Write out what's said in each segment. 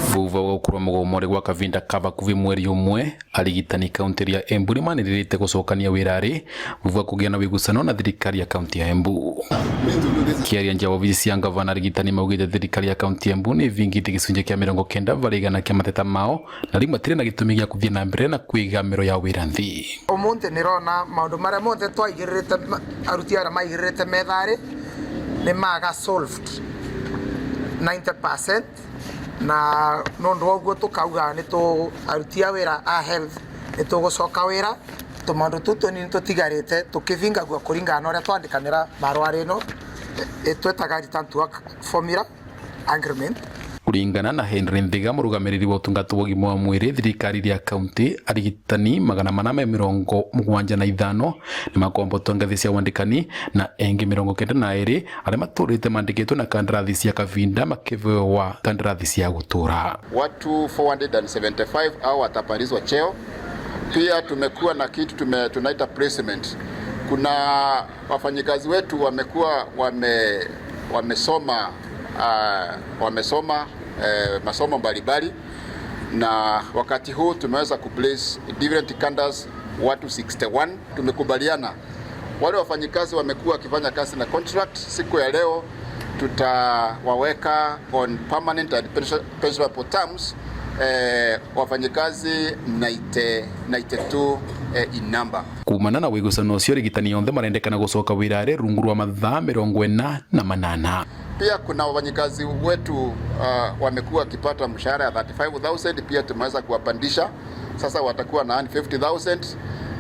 Vuva gũkorwo mũgomo gwa kavinda kava kuvi mweri umwe arigitani kaunti ya Embu nimanĩrĩte gũcokania wĩra vuva kũgĩa na wĩgucano na thirikari ya kaunti ya Embu. Kĩaria nja ofici cia gavana arigitani maugĩte thirikari ya kaunti ya Embu nĩ ĩvingĩte gĩcunjĩ kĩa 90 varĩ igana kĩa mateta mao na rĩu matirĩ na gĩtũmi gĩa kũthiĩ na mbere na kũiga mĩro ya wĩra nthĩ. Ũmũthĩ nĩrona maũndũ marĩa mothe twaigĩrĩrĩte aruti wĩra maigĩrĩrĩte metharĩ nĩ maga solved 90%. Na nondu woguo tukauga ni tu arutia wira a health ni tugucoka wira tumandu tutu ni tutigarite tukivinga gwa kuringana na uria twandikanira marwari no twetaga return to work formula agreement. Kuringana na Henry Nthiga murugamiriri wa utungati wa ũgima wa mwĩrĩ thirikari ya kaunti arigitani 475 ni makombotwo ngathĩ cia wandĩkani na engi 92 arĩa matũrĩte mandĩkĩtwo na kandarathi cia kavinda makĩvewa kandarathi cia gũtũra. Watu 475 au watapandishwa cheo. Pia tumekuwa na kitu tunaita placement. Kuna wafanyikazi wetu wamekuwa wamesoma masomo mbalimbali na wakati huu tumeweza kuplace different cadres watu 61. Tumekubaliana wale wafanyikazi wamekuwa wakifanya kazi na contract, siku ya leo tutawaweka on permanent and pensionable terms, wafanyikazi 92 in number. Kumana na wĩgucano ũcio arigitani othe marendekana gũcoka wĩra rungu rwa mathaa 48. Pia kuna wafanyikazi wetu wamekuwa wakipata mshahara ya 35,000, pia tumeweza kuwapandisha sasa watakuwa na 50,000,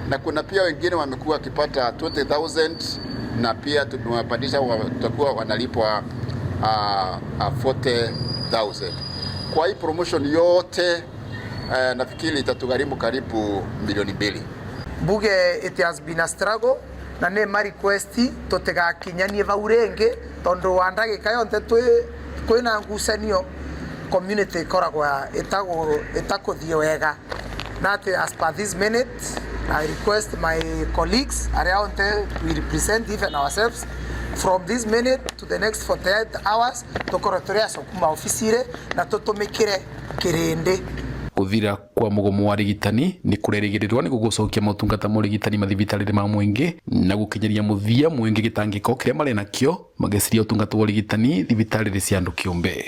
na kuna pia wengine wamekuwa wakipata 20,000 na pia tumewapandisha watakuwa wanalipwa 40,000. Kwa hii promotion yote nafikiri itatugharimu karibu milioni 2. Buge it has been a struggle na ne ma request tutigakinyanie vau rĩngĩ tondu wa ndagĩka yothe kwĩna ngucanio community koragwo itakuthie wega that as per this minute I request my colleagues around we represent even ourselves from this minute to the next 48 hours tukorwo turiacokuma ofisire na tutumikire kirindi. Gũthira kwa mũgomo wa arigitani ni kũrerĩgĩrĩrwo nĩ gũgũcokia motungata ma ũrigitani mathibitarĩ ma mũingĩ na gũkinyeria mũthia mũingĩ gĩtangĩko kĩrĩa marĩ nakĩo magĩciria ũtungata wa ũrigitani thibitarĩ cia andũ kĩũmbe.